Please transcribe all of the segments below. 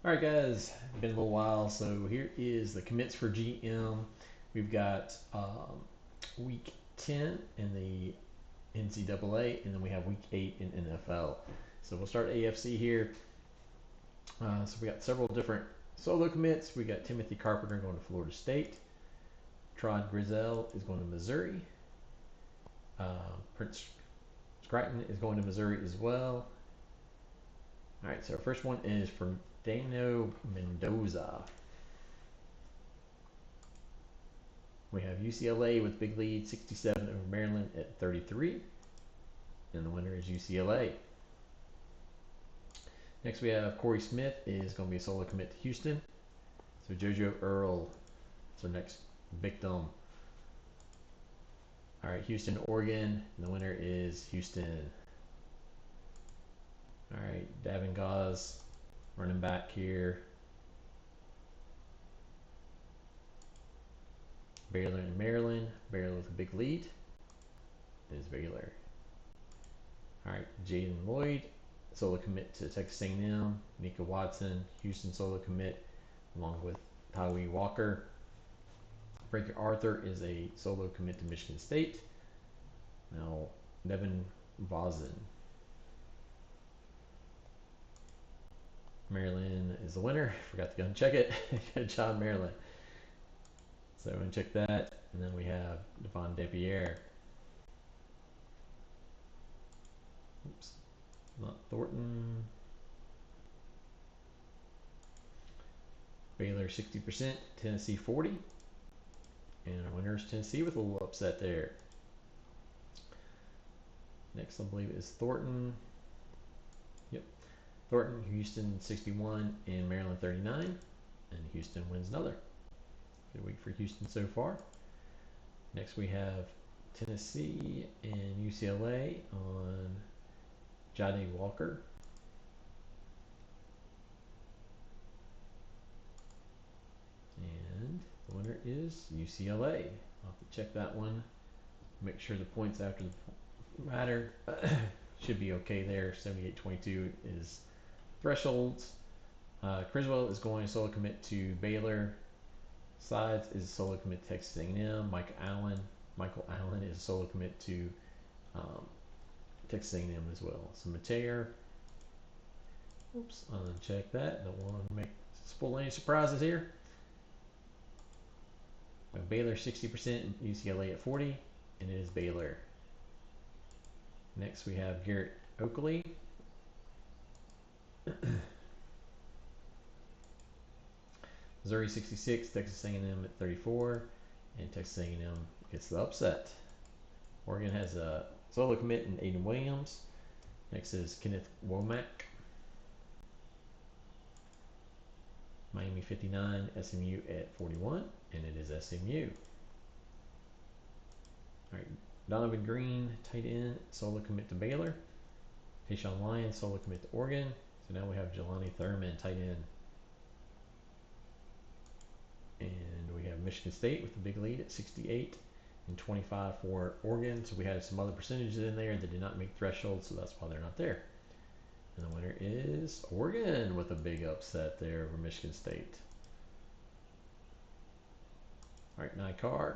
Alright guys, been a little while, so here is the commits for GM. We've got week 10 in the NCAA, and then we have week 8 in NFL. So we'll start AFC here. So we got several different solo commits. We got Timothy Carpenter going to Florida State. Trod Grizel is going to Missouri. Prince Scranton is going to Missouri as well. Alright, so our first one is from Dano Mendoza. We have UCLA with big lead, 67 over Maryland at 33. And the winner is UCLA. Next we have Corey Smith is going to be a solo commit to Houston. So JoJo Earl is our next victim. Alright, Houston, Oregon. And the winner is Houston. Alright, Davin Gauze, running back here. Baylor and Maryland. Baylor with a big lead. It is Baylor. Alright, Jaden Lloyd, solo commit to Texas A&M. Nika Watson, Houston solo commit, along with Tyree Walker. Breaker Arthur is a solo commit to Michigan State. Now, Devin Vozen. Maryland is the winner. Forgot to go and check it. Good job, Maryland. So I'm going to check that. And then we have Devon Depierre. Oops. Not Thornton. Baylor 60%, Tennessee 40. And our winner is Tennessee with a little upset there. Next, I believe, is Thornton. Yep. Thornton, Houston 61, and Maryland 39. And Houston wins another. Good week for Houston so far. Next, we have Tennessee and UCLA on Jade Walker. And the winner is UCLA. I'll have to check that one. Make sure the points after the matter should be okay there. 78-22 is thresholds. Criswell is going solo commit to Baylor. Sides is solo commit to Texas A&M. Michael Allen is solo commit to Texas A&M as well. So Mateer. Oops, uncheck that. Don't want to spoil any surprises here. Baylor 60%, UCLA at 40, and it is Baylor. Next we have Garrett Oakley. Missouri 66, Texas A&M at 34, and Texas A&M gets the upset. Oregon has a solo commit in Aiden Williams. Next is Kenneth Womack. Miami 59, SMU at 41, and it is SMU. All right, Donovan Green, tight end, solo commit to Baylor. Tayshawn Lyons, solo commit to Oregon. So now we have Jelani Thurman, tight end. And we have Michigan State with the big lead at 68 and 25 for Oregon. So we had some other percentages in there that did not make thresholds, so that's why they're not there. And the winner is Oregon with a big upset there over Michigan State. All right, Nycar.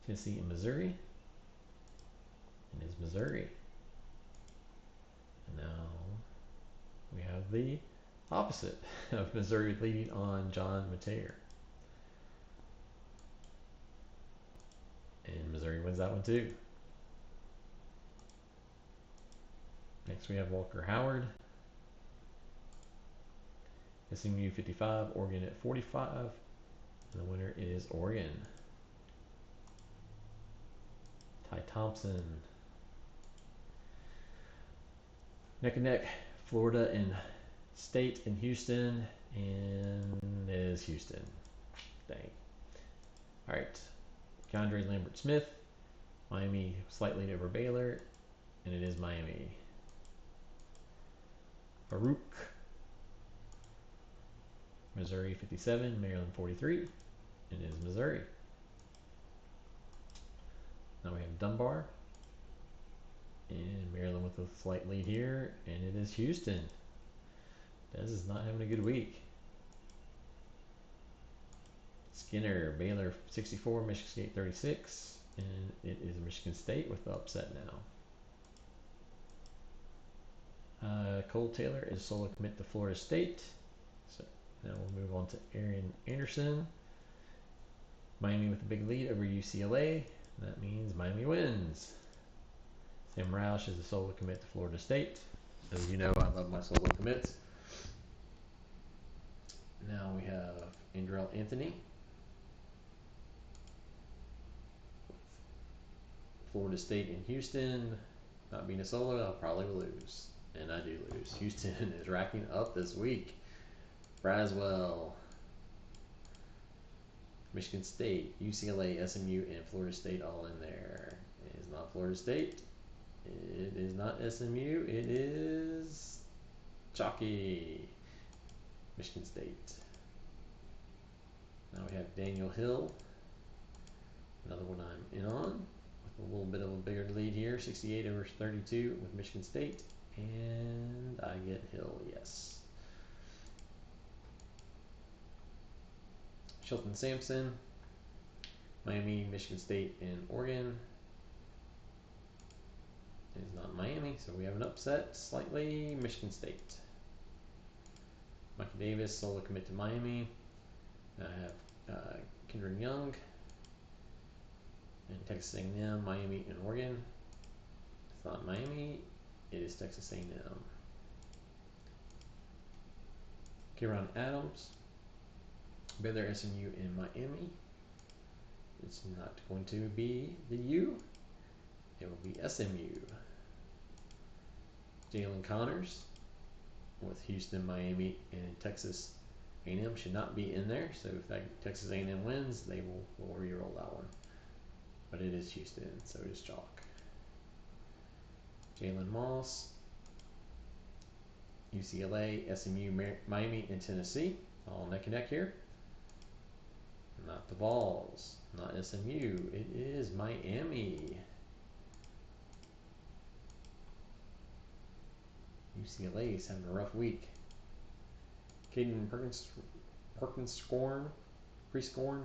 Tennessee and Missouri. And it's Missouri. And now we have the opposite of Missouri leading on John Mateer. And Missouri wins that one too. Next we have Walker Howard. SMU 55, Oregon at 45. And the winner is Oregon. Ty Thompson. Neck and neck, Florida and State in Houston, and it is Houston. Dang. All right, Keandre Lambert Smith, Miami slightly over Baylor, and it is Miami. Farouk, Missouri 57, Maryland 43, and it is Missouri. Now we have Dunbar, and Maryland with a slight lead here, and it is Houston. Dez is not having a good week. Skinner, Baylor 64, Michigan State 36, and it is Michigan State with the upset now. Cole Taylor is solo commit to Florida State. So now we'll move on to Aaron Anderson. Miami with a big lead over UCLA. That means Miami wins. Sam Roush is a solo commit to Florida State. As you know, I love my solo commits. Now we have Andrell Anthony. Florida State and Houston. Not being a solo, I'll probably lose. And I do lose. Houston is racking up this week. Braswell, Michigan State, UCLA, SMU, and Florida State all in there. It is not Florida State. It is not SMU. It is Chalky, Michigan State. Now we have Daniel Hill, another one I'm in on, with a little bit of a bigger lead here, 68 over 32 with Michigan State, and I get Hill, yes. Shelton Sampson, Miami, Michigan State, and Oregon. It's not Miami, so we have an upset slightly. Michigan State. Mikey Davis, solo commit to Miami. I have Kendra Young and Texas A&M, Miami, and Oregon. It's not Miami, it is Texas A&M. Kieran Adams, Baylor, SMU, and Miami. It's not going to be the U. It will be SMU. Jalen Connors with Houston, Miami, and Texas A&M should not be in there. So if that Texas A&M wins, they will re-roll that one. But it is Houston, so it is chalk. Jalen Moss, UCLA, SMU, Miami, and Tennessee, all neck and neck here. Not the Vols, not SMU. It is Miami. UCLA is having a rough week. Caden Perkins-Scorn, Prescorn.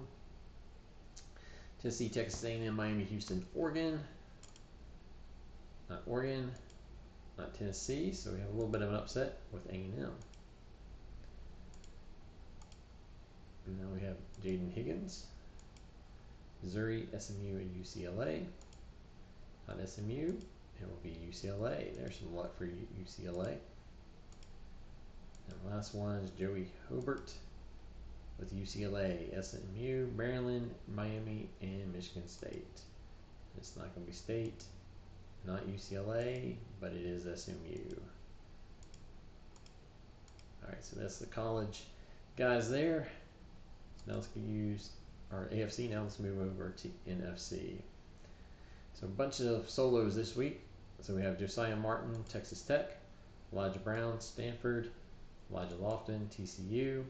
Tennessee, Texas A&M, Miami, Houston, Oregon. Not Oregon, not Tennessee, so we have a little bit of an upset with A&M. And now we have Jaden Higgins, Missouri, SMU, and UCLA. Not SMU, it will be UCLA. There's some luck for UCLA. And the last one is Joey Hobart with UCLA, SMU, Maryland, Miami, and Michigan State. It's not going to be State, not UCLA, but it is SMU. Alright, so that's the college guys there. Now let's use our AFC. Now let's move over to NFC. So a bunch of solos this week. So we have Josiah Martin, Texas Tech, Elijah Brown, Stanford, Elijah Lofton, TCU,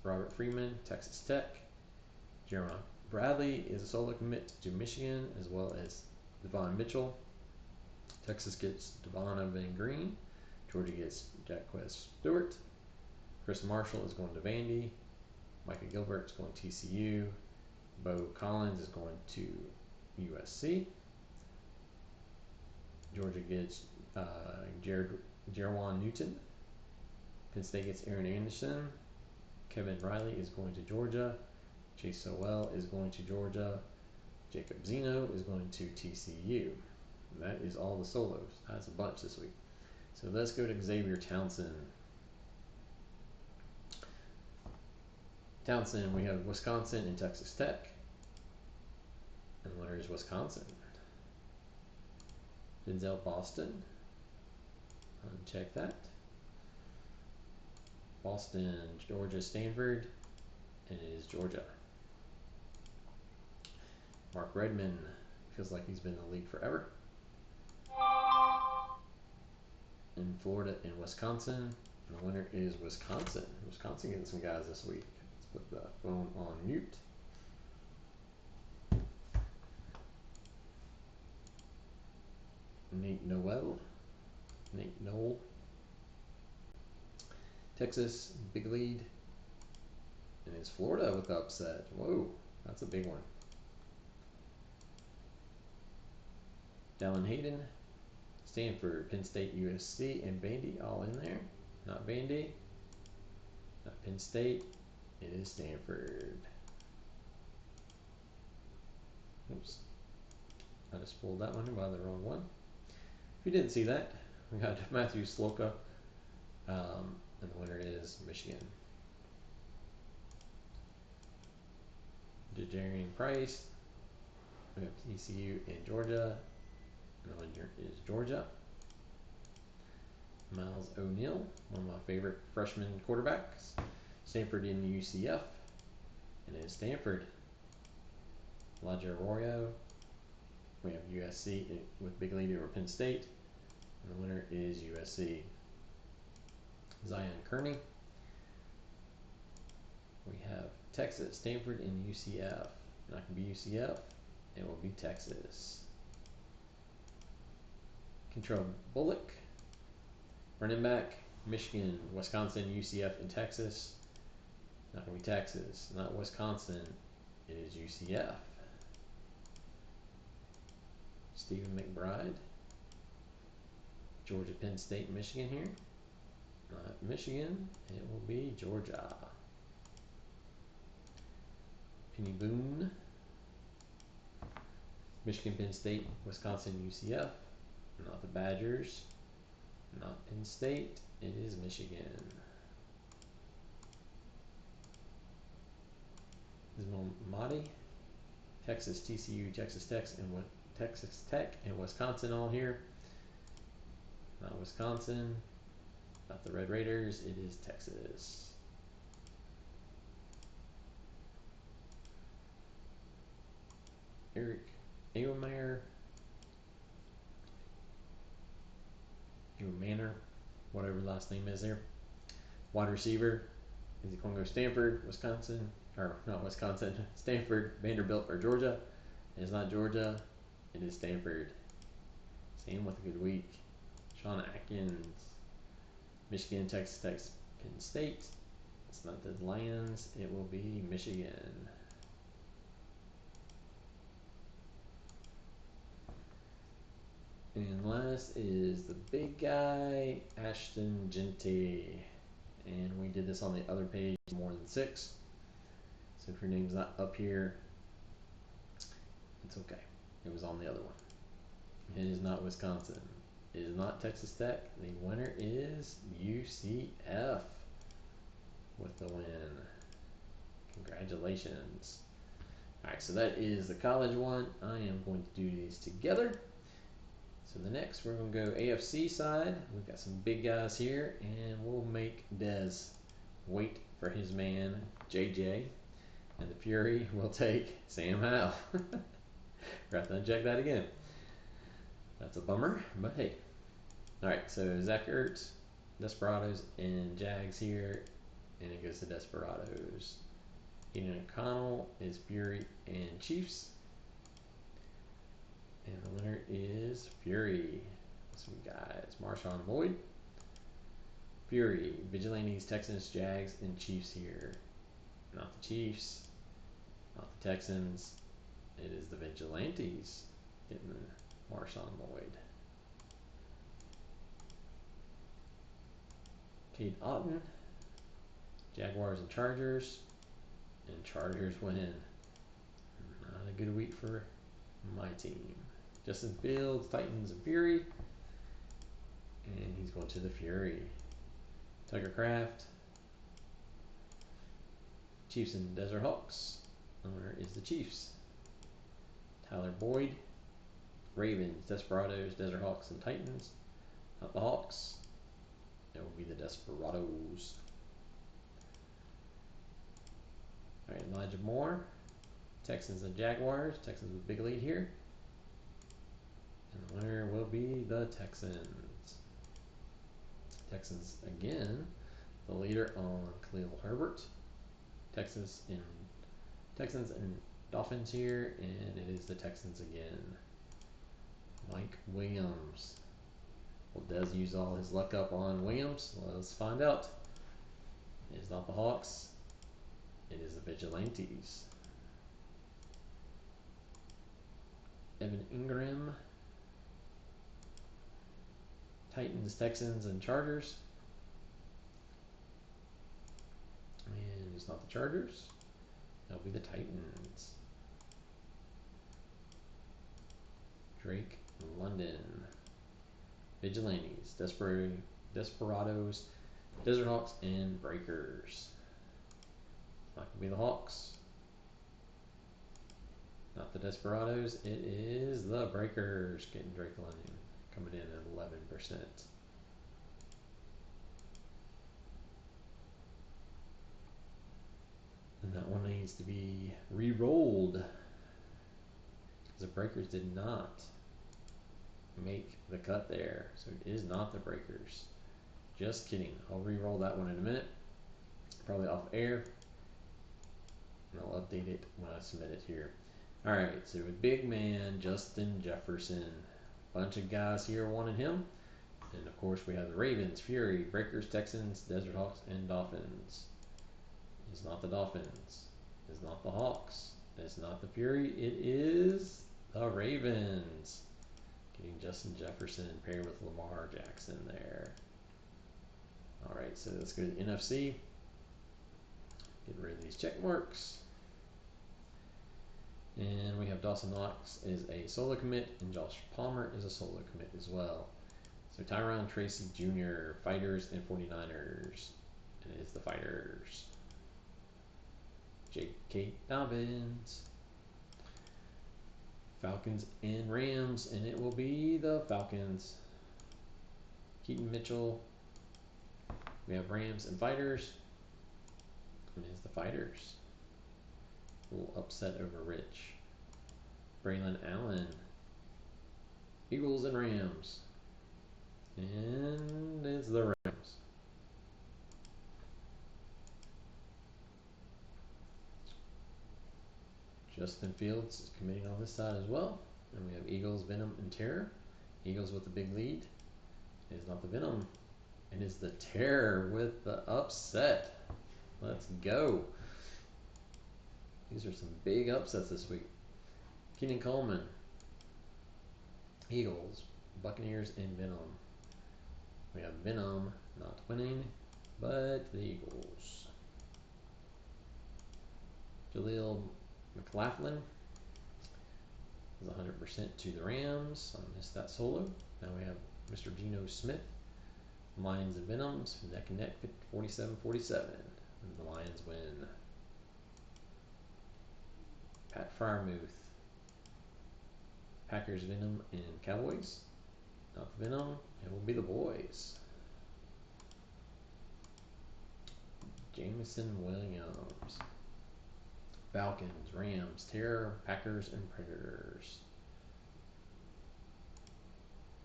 Robert Freeman, Texas Tech, Jeremiah Bradley is a solo commit to Michigan, as well as Devon Mitchell. Texas gets Devon Van Green. Georgia gets Jacquez Stewart. Chris Marshall is going to Vandy. Micah Gilbert is going to TCU. Bo Collins is going to USC. Georgia gets Jerwan Newton. Penn State gets Aaron Anderson. Kevin Riley is going to Georgia. Chase Sowell is going to Georgia. Jacob Zeno is going to TCU. And that is all the solos. That's a bunch this week. So let's go to Xavier Townsend. Townsend, we have Wisconsin and Texas Tech. And where is Wisconsin? Denzel Boston. Uncheck that. Boston, Georgia, Stanford, and it is Georgia. Mark Redmond feels like he's been in the league forever. In Florida and Wisconsin, and the winner is Wisconsin. Wisconsin getting some guys this week. Let's put the phone on mute. Nate Noel. Texas, big lead. And it's Florida with the upset. Whoa, that's a big one. Dallin Hayden, Stanford, Penn State, USC, and Vandy all in there. Not Vandy, not Penn State. It is Stanford. Oops. I just pulled that one by the wrong one. If you didn't see that, we got Matthew Sloka, and the winner is Michigan. Jajarian Price, we have TCU and Georgia, and the winner is Georgia. Miles O'Neill, one of my favorite freshman quarterbacks, Stanford and UCF, and it is Stanford. Elijah Arroyo, we have USC with big lead over Penn State, and the winner is USC. Zion Kearney, we have Texas, Stanford, and UCF. Not going to be UCF, it will be Texas. Control Bullock, running back, Michigan, Wisconsin, UCF, and Texas. Not going to be Texas, not Wisconsin, it is UCF. Stephen McBride, Georgia, Penn State, Michigan here. Not Michigan, it will be Georgia. Penny Boone, Michigan, Penn State, Wisconsin, UCF. Not the Badgers, not Penn State, it is Michigan. Ismail Mahdi, Texas, TCU, Texas Tech, and Wisconsin all here. Not Wisconsin, not the Red Raiders, it is Texas. Eric Edelmeyer, Manor, whatever last name is there. Wide receiver, is he going to go Stanford, Wisconsin, or not Wisconsin, Stanford, Vanderbilt, or Georgia? It is not Georgia, it is Stanford. Sam with a good week. Sean Atkins, Michigan, Texas Tech, Penn State. It's not the Lions, it will be Michigan. And last is the big guy, Ashton Genty. And we did this on the other page, more than 6. So if your name's not up here, it's okay. It was on the other one. It is not Wisconsin. It is not Texas Tech. The winner is UCF with the win. Congratulations. Alright, so that is the college one. I am going to do these together. So the next, we're going to go AFC side. We've got some big guys here, and we'll make Dez wait for his man, JJ. And the Fury will take Sam Howell. Forgot to uncheck that again. That's a bummer, but hey. Alright, so Zach Ertz, Desperados, and Jags here. And it goes to Desperados. Aiden O'Connell is Fury and Chiefs. And the winner is Fury. Some guys, Marshawn Lloyd, Fury, Vigilantes, Texans, Jags, and Chiefs here. Not the Chiefs, not the Texans. It is the Vigilantes getting Marshawn Lloyd. Cade Otton, Jaguars and Chargers. And Chargers win. Not a good week for my team. Justin Fields, Titans, and Fury. And he's going to the Fury. Tucker Kraft, Chiefs and Desert Hawks. The winner is the Chiefs. Tyler Boyd, Ravens, Desperados, Desert Hawks, and Titans. Not the Hawks. It will be the Desperados. Alright, Elijah Moore, Texans and Jaguars. Texans with big lead here. And the winner will be the Texans. Texans again, the leader on Khalil Herbert. Texans and Dolphins here, and it is the Texans again. Mike Williams. Will Dez use all his luck up on Williams? Let's find out. It is not the Hawks. It is the Vigilantes. Evan Ingram. Titans, Texans, and Chargers. And it's not the Chargers. That'll be the Titans. Drake London. Vigilantes, Desperados, Desert Hawks, and Breakers. It's not going to be the Hawks. Not the Desperados. It is the Breakers getting Drake London. Coming in at 11%. And that one needs to be re-rolled. Because the Breakers did not make the cut there. So it is not the Breakers. Just kidding. I'll re-roll that one in a minute. Probably off air. And I'll update it when I submit it here. Alright, so with big man Justin Jefferson. Bunch of guys here wanted him. And of course we have the Ravens, Fury, Breakers, Texans, Desert Hawks, and Dolphins. It's not the Dolphins. It's not the Hawks. It's not the Fury. It is the Ravens. Getting Justin Jefferson paired with Lamar Jackson there. Alright, so let's go to the NFC. Get rid of these check marks. And we have Dawson Knox is a solo commit, and Josh Palmer is a solo commit as well. So Tyron Tracy Jr., Fighters and 49ers. And it is the Fighters. J.K. Dobbins. Falcons and Rams, and it will be the Falcons. Keaton Mitchell. We have Rams and Fighters. And it is the Fighters. A little upset over Rich. Braylon Allen. Eagles and Rams. And it's the Rams. Justin Fields is committing on this side as well. And we have Eagles, Venom, and Terror. Eagles with the big lead. It is not the Venom. It is the Terror with the upset. Let's go. These are some big upsets this week. Keenan Coleman. Eagles, Buccaneers, and Venom. We have Venom not winning, but the Eagles. Jaleel McLaughlin is 100% to the Rams. I missed that solo. Now we have Mr. Geno Smith. Lions and Venoms, neck and neck, 47-47. And the Lions win. Pat Fryermuth. Packers, Venom, and Cowboys. Not the Venom, it will be the Boys. Jameson Williams. Falcons, Rams, Terror, Packers, and Predators.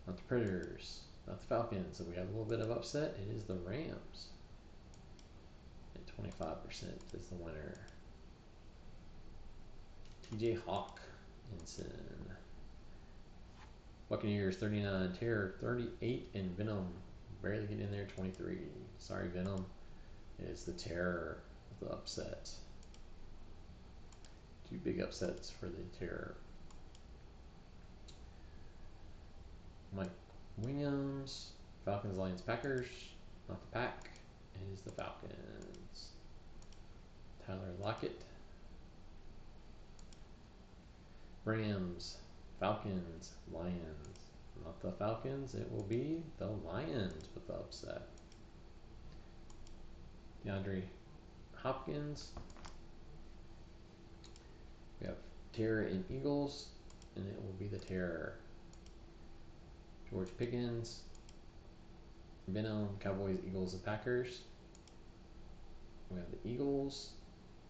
Not the Predators, not the Falcons. So we have a little bit of upset. It is the Rams. And 25% is the winner. TJ Hawk, Ensign. Buccaneers 39, Terror 38, and Venom barely getting in there 23. Sorry, Venom. It's the Terror of the upset. Two big upsets for the Terror. Mike Williams, Falcons, Lions, Packers. Not the Pack. It is the Falcons. Tyler Lockett. Rams, Falcons, Lions. Not the Falcons, it will be the Lions with the upset. DeAndre Hopkins. We have Terror and Eagles, and it will be the Terror. George Pickens, Venom, Cowboys, Eagles, and Packers. We have the Eagles,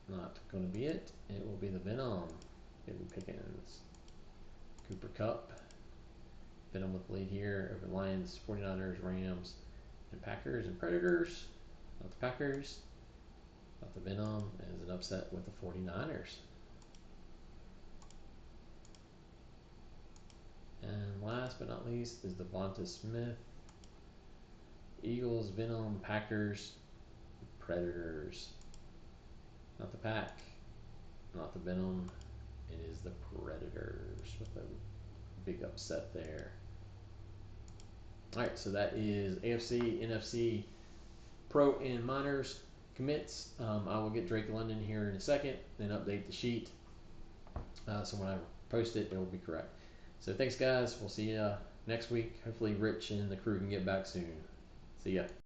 not going to be it. It will be the Venom. David Pickens. Cooper Kupp. Venom with the lead here over Lions, 49ers, Rams, and Packers and Predators. Not the Packers. Not the Venom. As an upset with the 49ers. And last but not least is Devonta Smith. Eagles, Venom, Packers, Predators. Not the Pack, not the Venom. It is the Predators with a big upset there. Alright, so that is AFC, NFC, Pro, and Minors commits. I will get Drake London here in a second, then update the sheet. So when I post it, it will be correct. So thanks, guys. We'll see you next week. Hopefully Rich and the crew can get back soon. See ya.